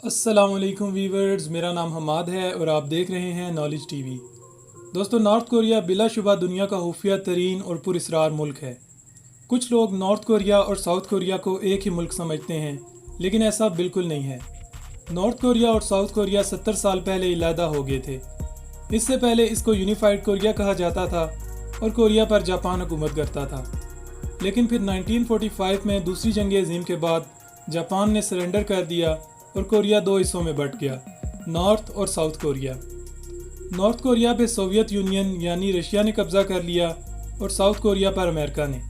अस्सलामुअलैकुम वीवर्स, मेरा नाम हमाद है और आप देख रहे हैं नॉलेज टीवी। दोस्तों, नॉर्थ कोरिया बिलाशुबा दुनिया का खुफिया तरीन और पुरअसरार मुल्क है। कुछ लोग नॉर्थ कोरिया और साउथ कोरिया को एक ही मुल्क समझते हैं, लेकिन ऐसा बिल्कुल नहीं है। नॉर्थ कोरिया और साउथ कोरिया 70 साल पहले इलादा हो गए थे। इससे पहले इसको यूनिफाइड कोरिया कहा जाता था और कोरिया पर जापान हुकूमत करता था। लेकिन फिर 1945 में दूसरी जंग अजीम के बाद जापान ने सरेंडर कर दिया और कोरिया दो हिस्सों में बंट गया, नॉर्थ और साउथ कोरिया। नॉर्थ कोरिया पे सोवियत यूनियन यानी रशिया ने कब्ज़ा कर लिया और साउथ कोरिया पर अमेरिका ने।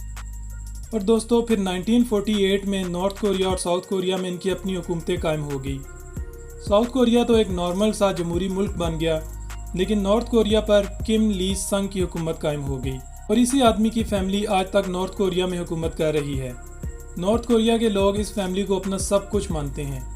और दोस्तों, फिर 1948 में नॉर्थ कोरिया और साउथ कोरिया में इनकी अपनी हुकूमतें कायम हो गई। साउथ कोरिया तो एक नॉर्मल सा जमहूरी मुल्क बन गया, लेकिन नॉर्थ कोरिया पर किम ली संग की हुकूमत कायम हो गई और इसी आदमी की फैमिली आज तक नॉर्थ कोरिया में हुकूमत कर रही है। नॉर्थ कोरिया के लोग इस फैमिली को अपना सब कुछ मानते हैं।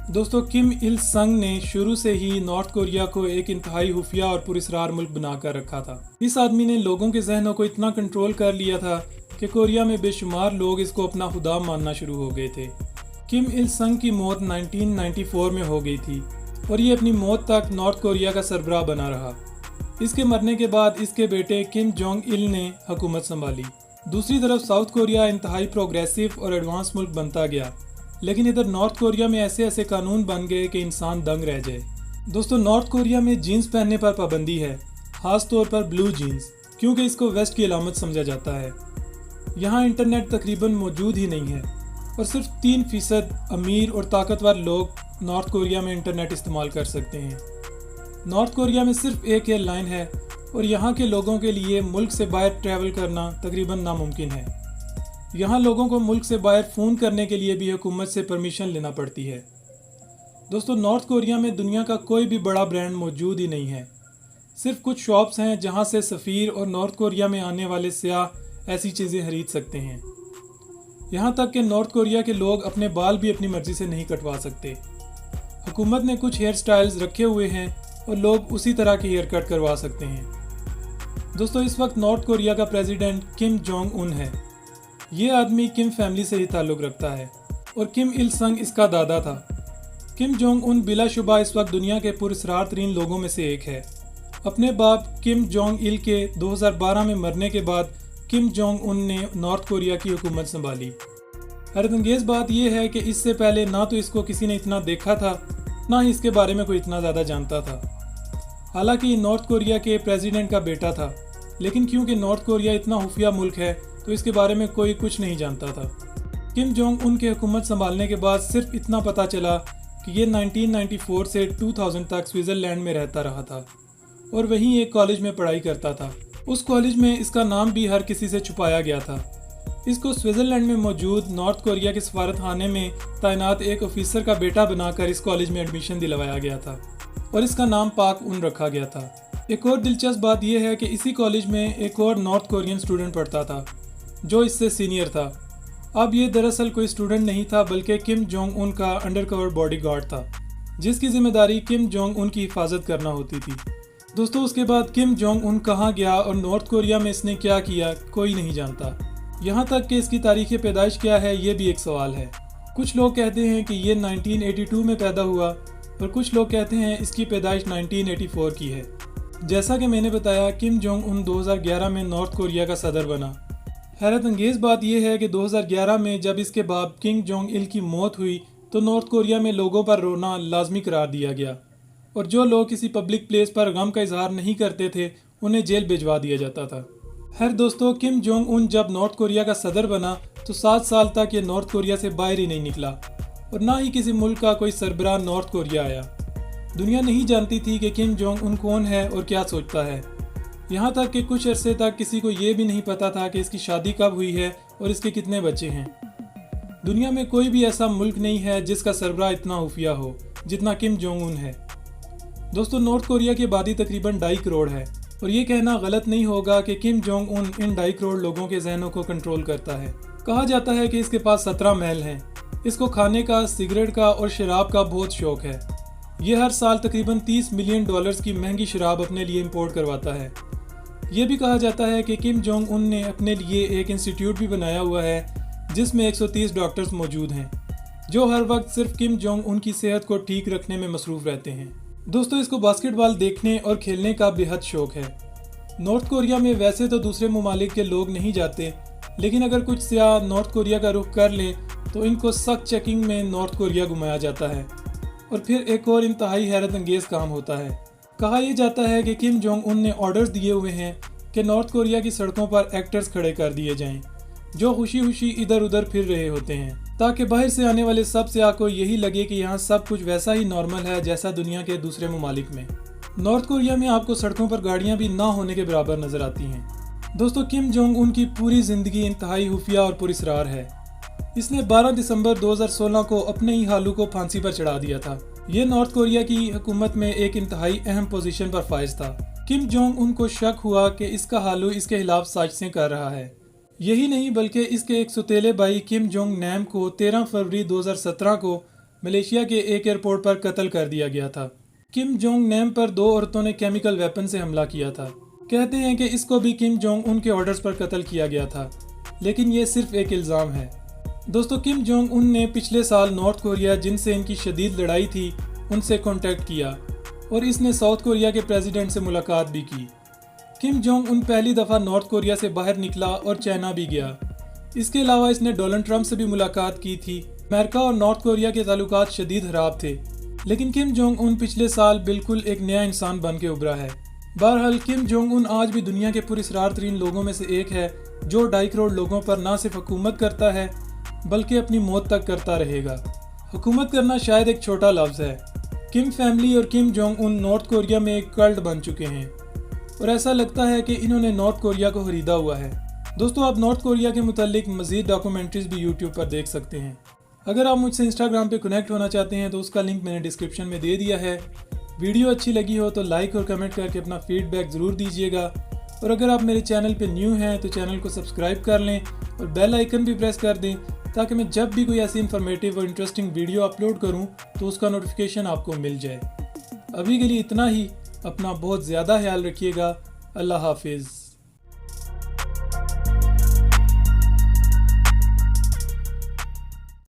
दोस्तों, किम इल संग ने शुरू से ही नॉर्थ कोरिया को एक इंतहाई खुफिया और पुरअसरार मुल्क बनाकर रखा था। इस आदमी ने लोगों के जहनों को इतना कंट्रोल कर लिया था कि कोरिया में बेशुमार लोग इसको अपना खुदा मानना शुरू हो गए थे। किम इल संग की मौत 1994 में हो गई थी और ये अपनी मौत तक नॉर्थ कोरिया का सरबराह बना रहा। इसके मरने के बाद इसके बेटे किम जोंग इल ने हुकूमत संभाली। दूसरी तरफ साउथ कोरिया इंतहाई प्रोग्रेसिव और एडवांस मुल्क बनता गया, लेकिन इधर नॉर्थ कोरिया में ऐसे ऐसे कानून बन गए कि इंसान दंग रह जाए। दोस्तों, नॉर्थ कोरिया में जीन्स पहनने पर पाबंदी है, खास तौर पर ब्लू जीन्स, क्योंकि इसको वेस्ट की अलामत समझा जाता है। यहाँ इंटरनेट तकरीबन मौजूद ही नहीं है और सिर्फ 3% अमीर और ताकतवर लोग नॉर्थ कोरिया में इंटरनेट इस्तेमाल कर सकते हैं। नॉर्थ कोरिया में सिर्फ एक एयरलाइन है और यहाँ के लोगों के लिए मुल्क से बाहर ट्रैवल करना तकरीबन नामुमकिन है। यहाँ लोगों को मुल्क से बाहर फ़ोन करने के लिए भी हुकूमत से परमिशन लेना पड़ती है। दोस्तों, नॉर्थ कोरिया में दुनिया का कोई भी बड़ा ब्रांड मौजूद ही नहीं है। सिर्फ कुछ शॉप्स हैं जहाँ से सफ़ीर और नॉर्थ कोरिया में आने वाले सियाह ऐसी चीज़ें खरीद सकते हैं। यहाँ तक कि नॉर्थ कोरिया के लोग अपने बाल भी अपनी मर्ज़ी से नहीं कटवा सकते। हुकूमत ने कुछ हेयर स्टाइल्स रखे हुए हैं और लोग उसी तरह की हेयर कट करवा सकते हैं। दोस्तों, इस वक्त नॉर्थ कोरिया का प्रेसिडेंट किम जोंग उन है। ये आदमी किम फैमिली से ही ताल्लुक़ रखता है और किम इल संग इसका दादा था। किम जोंग उन बिलाशुबा इस वक्त दुनिया के पुरअसरार तरीन लोगों में से एक है। अपने बाप किम जोंग इल के 2012 में मरने के बाद किम जोंग उन ने नॉर्थ कोरिया की हुकूमत संभाली। हैरतअंगेज़ बात यह है कि इससे पहले ना तो इसको किसी ने इतना देखा था, ना ही इसके बारे में कोई इतना ज़्यादा जानता था। हालांकि नॉर्थ कोरिया के प्रेसिडेंट का बेटा था, लेकिन क्योंकि नॉर्थ कोरिया इतना खुफिया मुल्क है तो इसके बारे में कोई कुछ नहीं जानता था। किम जोंग उन के हुकूमत संभालने के बाद सिर्फ इतना पता चला कि ये 1994 से 2000 तक स्विट्ज़रलैंड में रहता रहा था और वहीं एक कॉलेज में पढ़ाई करता था। उस कॉलेज में इसका नाम भी हर किसी से छुपाया गया था। इसको स्विट्ज़रलैंड में मौजूद नॉर्थ कोरिया के सफारत खाने में तैनात एक ऑफिसर का बेटा बनाकर इस कॉलेज में एडमिशन दिलवाया गया था और इसका नाम पाक उन रखा गया था। एक और दिलचस्प बात यह है कि इसी कॉलेज में एक और नॉर्थ कोरियन स्टूडेंट पढ़ता था जो इससे सीनियर था। अब ये दरअसल कोई स्टूडेंट नहीं था, बल्कि किम जोंग उन का अंडरकवर बॉडीगार्ड था, जिसकी जिम्मेदारी किम जोंग उन की हिफाजत करना होती थी। दोस्तों, उसके बाद किम जोंग उन कहाँ गया और नॉर्थ कोरिया में इसने क्या किया, कोई नहीं जानता। यहाँ तक कि इसकी तारीख़ पैदाइश क्या है, ये भी एक सवाल है। कुछ लोग कहते हैं कि ये 1982 में पैदा हुआ और कुछ लोग कहते हैं इसकी पैदाइश 1984 की है। जैसा कि मैंने बताया, किम जोंग उन 2011 में नॉर्थ कोरिया का सदर बना। हैरत अंगेज़ बात यह है कि 2011 में जब इसके बाप किम जोंग इल की मौत हुई तो नॉर्थ कोरिया में लोगों पर रोना लाजमी करार दिया गया और जो लोग किसी पब्लिक प्लेस पर गम का इजहार नहीं करते थे उन्हें जेल भिजवा दिया जाता था। खैर दोस्तों, किम जोंग उन जब नॉर्थ कोरिया का सदर बना तो 7 साल तक ये नॉर्थ कोरिया से बाहर ही नहीं निकला और ना ही किसी मुल्क का कोई सरबराह नॉर्थ कोरिया आया। दुनिया नहीं जानती थी कि किम जोंग उन कौन है और क्या सोचता है। यहाँ तक कि कुछ अरसे तक किसी को ये भी नहीं पता था कि इसकी शादी कब हुई है और इसके कितने बच्चे हैं। दुनिया में कोई भी ऐसा मुल्क नहीं है जिसका सरबराह इतना खुफिया हो जितना किम जोंग उन है। दोस्तों, नॉर्थ कोरिया की आबादी तकरीबन 2.5 करोड़ है और ये कहना गलत नहीं होगा कि किम जोंग उन इन 2.5 करोड़ लोगों के जहनों को कंट्रोल करता है। कहा जाता है कि इसके पास 17 महल हैं। इसको खाने का, सिगरेट का और शराब का बहुत शौक है। ये हर साल तकरीबन $30 मिलियन की महंगी शराब अपने लिए इंपोर्ट करवाता है। ये भी कहा जाता है कि किम जोंग उन ने अपने लिए एक इंस्टीट्यूट भी बनाया हुआ है जिसमें 130 डॉक्टर्स मौजूद हैं। जो हर वक्त सिर्फ किम जोंग उन की सेहत को ठीक रखने में मसरूफ रहते हैं। दोस्तों, इसको बास्केटबॉल देखने और खेलने का बेहद शौक है। नॉर्थ कोरिया में वैसे तो दूसरे ममालिक के लोग नहीं जाते, लेकिन अगर कुछ सियाह नॉर्थ कोरिया का रुख कर लें तो इनको सख्त चेकिंग में नॉर्थ कोरिया घुमाया जाता है। और फिर एक और इंतहाई हैरत अंगेज काम होता है। कहा यह जाता है कि किम जोंग उन ने ऑर्डर्स दिए हुए हैं कि नॉर्थ कोरिया की सड़कों पर एक्टर्स खड़े कर दिए जाएं, जो खुशी खुशी इधर उधर फिर रहे होते हैं, ताकि बाहर से आने वाले सब सियाह को यही लगे कि यहाँ सब कुछ वैसा ही नॉर्मल है जैसा दुनिया के दूसरे ममालिक में। नॉर्थ कोरिया में आपको सड़कों पर गाड़ियाँ भी ना होने के बराबर नजर आती हैं। दोस्तों, किम जोंग उन की पूरी जिंदगी इंतहाई खुफिया और पुरस्रार है। इसने 12 दिसंबर 2016 को अपने ही हालू को फांसी पर चढ़ा दिया था। ये नॉर्थ कोरिया की हुकूमत में एक इंतहाई अहम पोजीशन पर फाइज था। किम जोंग उन को शक हुआ कि इसका हालू इसके खिलाफ साजिशें कर रहा है। यही नहीं बल्कि इसके एक सुतेले भाई किम जोंग नैम को 13 फरवरी 2017 को मलेशिया के एक एयरपोर्ट पर कत्ल कर दिया गया था। किम जोंग नैम पर 2 औरतों ने केमिकल वेपन से हमला किया था। कहते हैं कि इसको भी किम जोंग उन के ऑर्डर्स पर कत्ल किया गया था, लेकिन ये सिर्फ एक इल्ज़ाम है। दोस्तों, किम जोंग उन ने पिछले साल नॉर्थ कोरिया, जिनसे इनकी शदीद लड़ाई थी, उनसे कांटेक्ट किया और इसने साउथ कोरिया के प्रेसिडेंट से मुलाकात भी की। किम जोंग उन पहली दफ़ा नॉर्थ कोरिया से बाहर निकला और चाइना भी गया। इसके अलावा इसने डोनाल्ड ट्रंप से भी मुलाकात की थी। अमेरिका और नॉर्थ कोरिया के ताल्लुकात शदीद खराब थे, लेकिन किम जोंग उन पिछले साल बिल्कुल एक नया इंसान बन के उभरा है। बहरहाल, किम जोंग उन आज भी दुनिया के पुरस्रार तरीन लोगों में से एक है, जो 2.5 करोड़ लोगों पर ना सिर्फ हुकूमत करता है बल्कि अपनी मौत तक करता रहेगा। हुकूमत करना शायद एक छोटा लफ्ज़ है। किम फैमिली और Kim Jong Un north Korea में एक कल्ट बन चुके हैं और ऐसा लगता है कि इन्होंने नॉर्थ कोरिया को खरीदा हुआ है। दोस्तों, आप नॉर्थ कोरिया के मुतालिक मज़ीद डॉक्यूमेंट्रीज भी यूट्यूब पर देख सकते हैं। अगर आप मुझसे इंस्टाग्राम पे कनेक्ट होना चाहते हैं तो उसका लिंक मैंने डिस्क्रिप्शन में दे दिया है। वीडियो अच्छी लगी हो तो लाइक और कमेंट करके अपना फीडबैक ज़रूर दीजिएगा। और अगर आप मेरे चैनल पे न्यू हैं तो चैनल को सब्सक्राइब कर लें और बेल आइकन भी प्रेस कर दें, ताकि मैं जब भी कोई ऐसी इन्फॉर्मेटिव और इंटरेस्टिंग वीडियो अपलोड करूं तो उसका नोटिफिकेशन आपको मिल जाए। अभी के लिए इतना ही। अपना बहुत ज़्यादा ख्याल रखिएगा। अल्लाह हाफिज़।